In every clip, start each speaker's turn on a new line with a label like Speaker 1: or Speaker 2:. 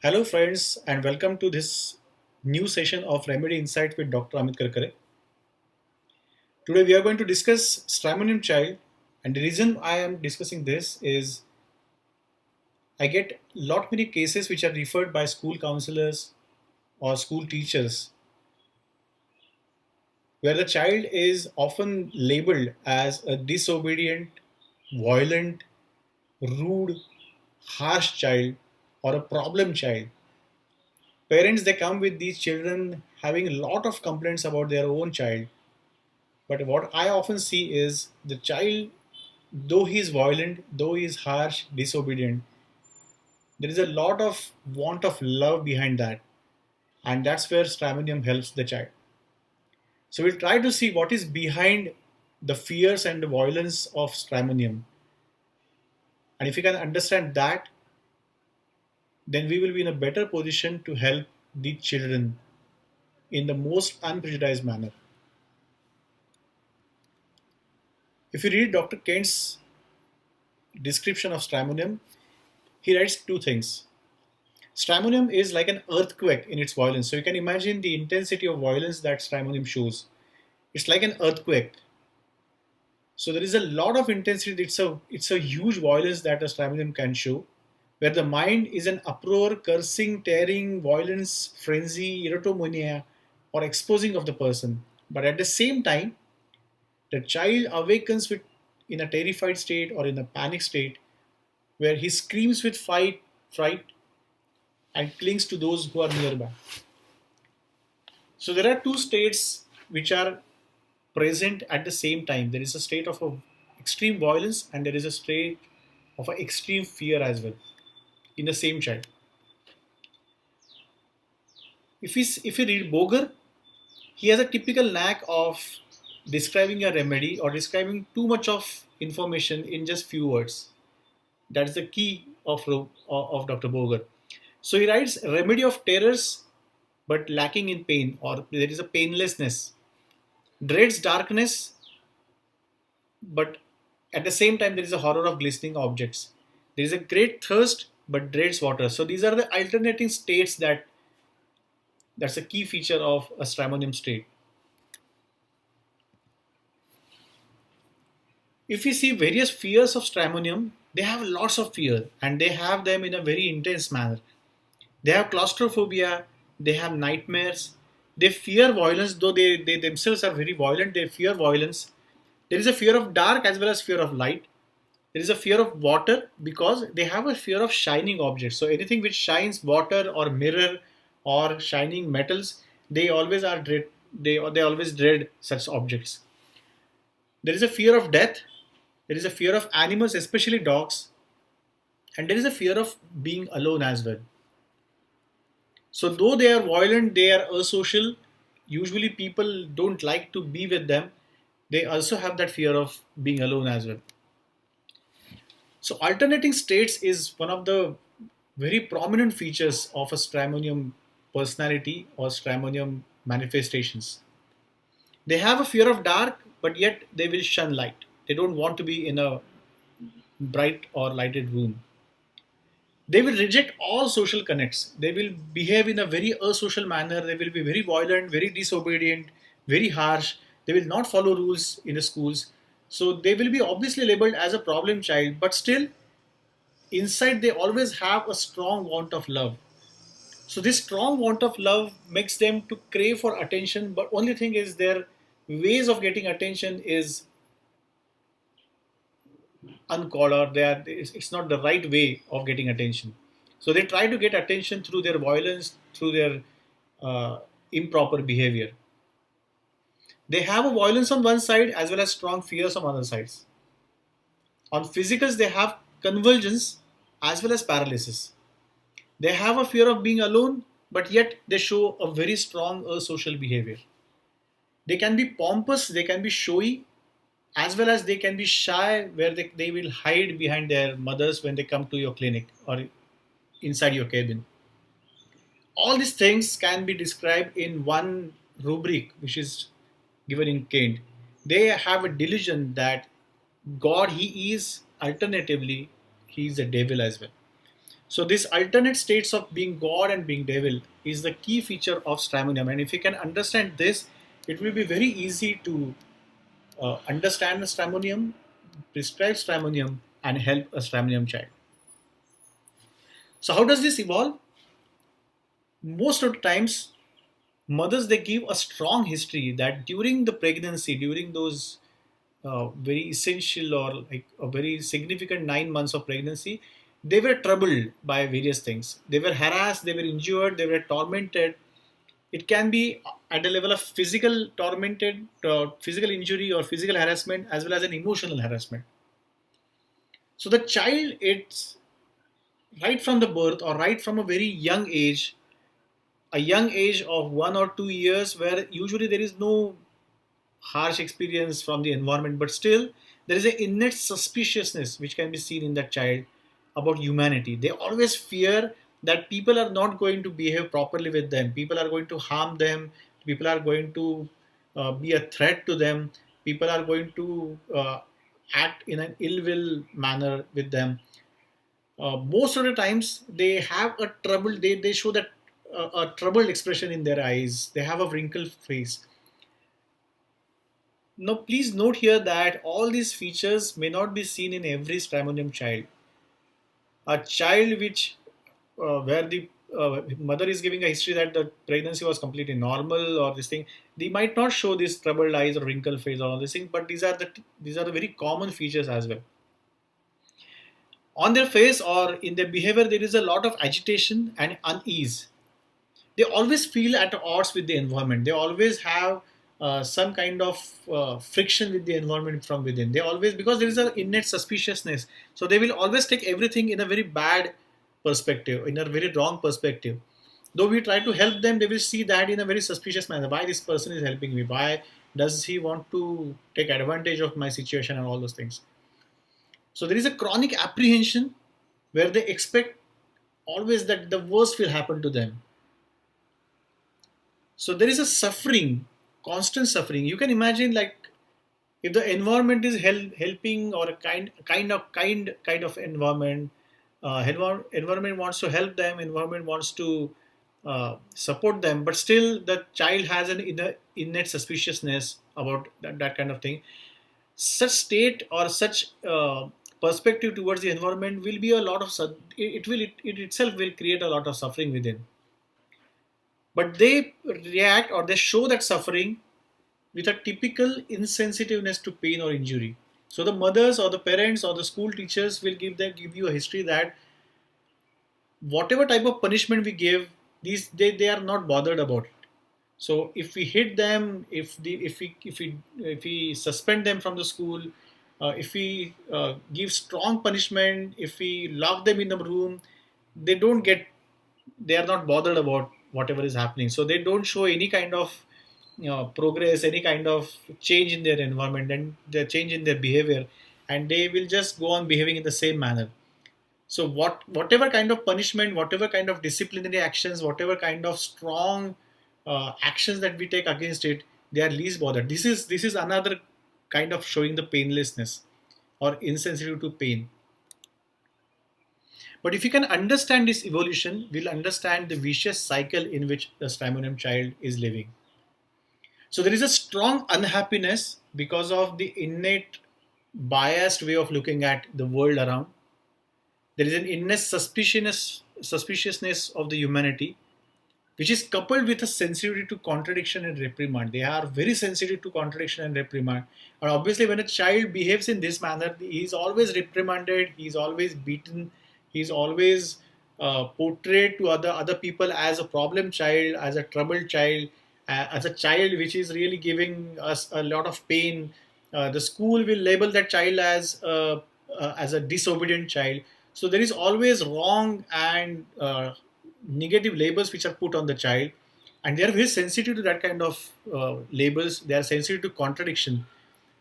Speaker 1: Hello, friends, and welcome to this new session of Remedy Insight with Dr. Amit Karkare. Today, we are going to discuss Stramonium child, and the reason I am discussing this is I get lot many cases which are referred by school counselors or school teachers where the child is often labeled as a disobedient, violent, rude, harsh child or a problem child. Parents they come with these children having a lot of complaints about their own child. But what I often see is the child, though he is violent, though he is harsh, disobedient, there is a lot of want of love behind that. And that's where Stramonium helps the child. So we'll try to see what is behind the fears and the violence of Stramonium. And if you can understand that, then we will be in a better position to help the children in the most unprejudiced manner. If you read Dr. Kent's description of Stramonium, he writes two things. Stramonium is like an earthquake in its violence. So you can imagine the intensity of violence that Stramonium shows. It's like an earthquake. So there is a lot of intensity. It's a huge violence that a Stramonium can show, where the mind is an uproar, cursing, tearing, violence, frenzy, erotomania, or exposing of the person. But at the same time, the child awakens with in a terrified state or in a panic state, where he screams with fright, and clings to those who are nearby. So there are two states which are present at the same time. There is a state of extreme violence and there is a state of extreme fear as well in the same child. If we read Boger, he has a typical knack of describing a remedy or describing too much of information in just few words. That is the key of Dr. Boger. So he writes remedy of terrors but lacking in pain, or there is a painlessness. Dreads darkness, but at the same time there is a horror of glistening objects. There is a great thirst, but dreads water. So these are the alternating states that's a key feature of a Stramonium state. If we see various fears of Stramonium, they have lots of fear and they have them in a very intense manner. They have claustrophobia, they have nightmares, they fear violence, though they themselves are very violent, they fear violence. There is a fear of dark as well as fear of light. There is a fear of water because they have a fear of shining objects. So anything which shines, water or mirror or shining metals, they always are dread. They always dread such objects. There is a fear of death. There is a fear of animals, especially dogs, and there is a fear of being alone as well. So though they are violent, they are asocial. Usually people don't like to be with them. They also have that fear of being alone as well. So alternating states is one of the very prominent features of a Stramonium personality or Stramonium manifestations. They have a fear of dark, but yet they will shun light. They don't want to be in a bright or lighted room. They will reject all social connects. They will behave in a very asocial manner. They will be very violent, very disobedient, very harsh. They will not follow rules in the schools. So they will be obviously labeled as a problem child, but still inside they always have a strong want of love. So this strong want of love makes them to crave for attention, but only thing is their ways of getting attention is uncalled, or it's not the right way of getting attention. So they try to get attention through their violence, through their uh, improper behavior. They have a violence on one side as well as strong fears on other sides. On physicals, they have convulsions as well as paralysis. They have a fear of being alone, but yet they show a very strong social behavior. They can be pompous, they can be showy, as well as they can be shy, where they will hide behind their mothers when they come to your clinic or inside your cabin. All these things can be described in one rubric, which is given in Kant. They have a delusion that God, He is, alternatively, He is a devil as well. So this alternate states of being God and being devil is the key feature of Stramonium. And if you can understand this, it will be very easy to understand the Stramonium, prescribe Stramonium, and help a Stramonium child. So how does this evolve? Most of the times, mothers they give a strong history that during the pregnancy, during those very essential or like a very significant 9 months of pregnancy, they were troubled by various things. They were harassed, they were injured, they were tormented. It can be at a level of physical tormented, physical injury or physical harassment, as well as an emotional harassment. So the child, it's right from the birth or right from a very young age of 1 or 2 years, where usually there is no harsh experience from the environment, but still there is an innate suspiciousness which can be seen in that child about humanity. They always fear that people are not going to behave properly with them, people are going to harm them, people are going to be a threat to them, people are going to act in an ill will manner with them. Most of the times they have a trouble, they show that a troubled expression in their eyes, they have a wrinkled face. Now, please note here that all these features may not be seen in every Stramonium child. A child which, where the mother is giving a history that the pregnancy was completely normal or this thing, they might not show this troubled eyes or wrinkled face or all these things. But these are the very common features as well. On their face or in their behavior, there is a lot of agitation and unease. They always feel at odds with the environment. They always have some kind of friction with the environment from within. They always, because there is an innate suspiciousness, so they will always take everything in a very bad perspective, in a very wrong perspective. Though we try to help them, they will see that in a very suspicious manner. Why this person is helping me? Why does he want to take advantage of my situation and all those things? So there is a chronic apprehension where they expect always that the worst will happen to them. So there is a suffering, constant suffering. You can imagine, like, if the environment is helping, or a kind of environment, environment wants to help them, environment wants to support them, but still the child has an innate suspiciousness about that kind of thing. Such state or such perspective towards the environment will be a lot of it itself will create a lot of suffering within. But they react or they show that suffering with a typical insensitiveness to pain or injury. So the mothers or the parents or the school teachers will give you a history that whatever type of punishment we give, they are not bothered about it. So if we hit them, if we suspend them from the school, if we give strong punishment, if we lock them in the room, they don't get they are not bothered about whatever is happening. So they don't show any kind of progress, any kind of change in their environment and the change in their behavior, and they will just go on behaving in the same manner. So whatever kind of punishment, whatever kind of disciplinary actions, whatever kind of strong actions that we take against it, they are least bothered. This is another kind of showing the painlessness or insensitive to pain. But if you can understand this evolution, we'll understand the vicious cycle in which the Stramonium child is living. So there is a strong unhappiness because of the innate biased way of looking at the world around. There is an innate suspiciousness of the humanity, which is coupled with a sensitivity to contradiction and reprimand. They are very sensitive to contradiction and reprimand. And obviously, when a child behaves in this manner, he is always reprimanded, he is always beaten, he is always portrayed to other people as a problem child, as a troubled child, as a child which is really giving us a lot of pain. The school will label that child as a disobedient child. So there is always wrong and negative labels which are put on the child, and they are very sensitive to that kind of labels. They are sensitive to contradiction,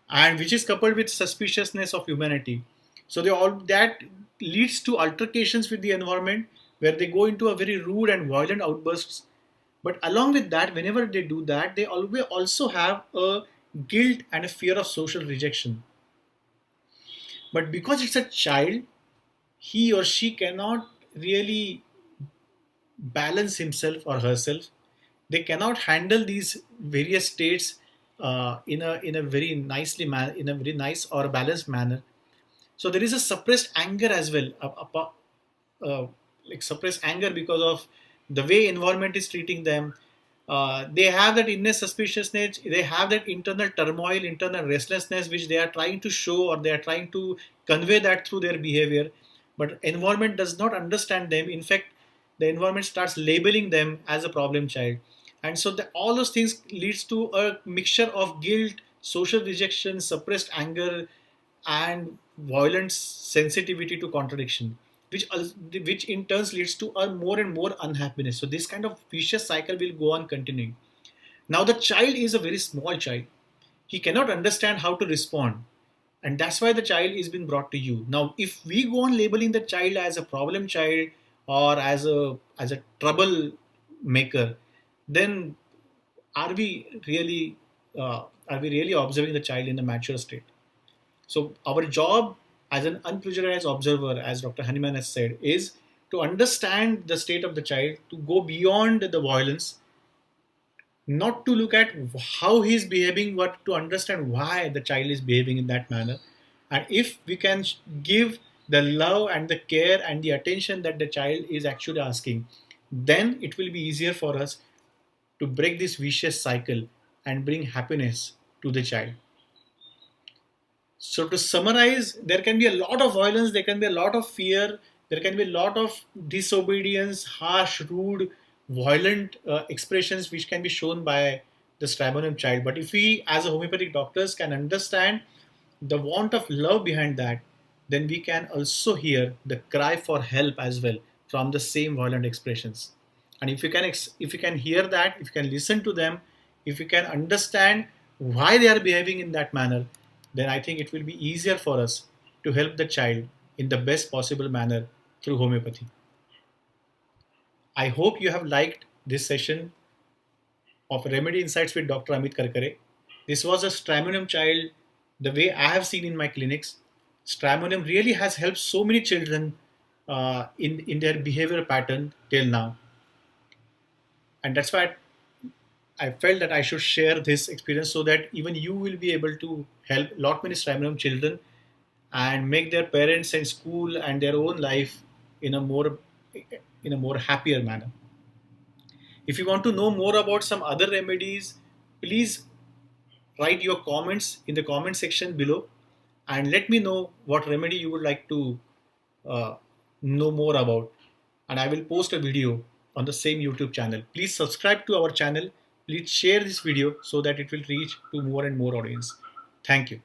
Speaker 1: and which is coupled with suspiciousness of humanity. So they all that leads to altercations with the environment, where they go into a very rude and violent outbursts. But along with that, whenever they do that, they always also have a guilt and a fear of social rejection. But because it's a child, he or she cannot really balance himself or herself. They cannot handle these various states in a very in a very nice or balanced manner. So there is a suppressed anger as well, uh, like suppressed anger because of the way environment is treating them. They have that inner suspiciousness, they have that internal turmoil, internal restlessness, which they are trying to show or they are trying to convey that through their behavior. But environment does not understand them. In fact, the environment starts labeling them as a problem child. And so all those things leads to a mixture of guilt, social rejection, suppressed anger, and violent sensitivity to contradiction, which in turns leads to a more and more unhappiness. So this kind of vicious cycle will go on continuing. Now the child is a very small child. He cannot understand how to respond. And that's why the child is being brought to you. Now, if we go on labeling the child as a problem child or as a trouble maker, then are we really observing the child in a mature state? So our job as an unpressurized observer, as Dr. Honeyman has said, is to understand the state of the child, to go beyond the violence, not to look at how he's behaving, but to understand why the child is behaving in that manner. And if we can give the love and the care and the attention that the child is actually asking, then it will be easier for us to break this vicious cycle and bring happiness to the child. So to summarize, there can be a lot of violence, there can be a lot of fear, there can be a lot of disobedience, harsh, rude, violent expressions which can be shown by the Stramonium child. But if we, as a homeopathic doctors, can understand the want of love behind that, then we can also hear the cry for help as well from the same violent expressions. And if you can hear that, if you can listen to them, if you can understand why they are behaving in that manner, then I think it will be easier for us to help the child in the best possible manner through homeopathy. I hope you have liked this session of Remedy Insights with Dr. Amit Karkare. This was a Stramonium child, the way I have seen in my clinics. Stramonium really has helped so many children in their behavior pattern till now. And that's why I felt that I should share this experience so that even you will be able to help lot many Stramonium children and make their parents and school and their own life in a more happier manner. If you want to know more about some other remedies, please write your comments in the comment section below and let me know what remedy you would like to uh, know more about, and I will post a video on the same YouTube channel. Please subscribe to our channel. Please share this video so that it will reach to more and more audience. Thank you.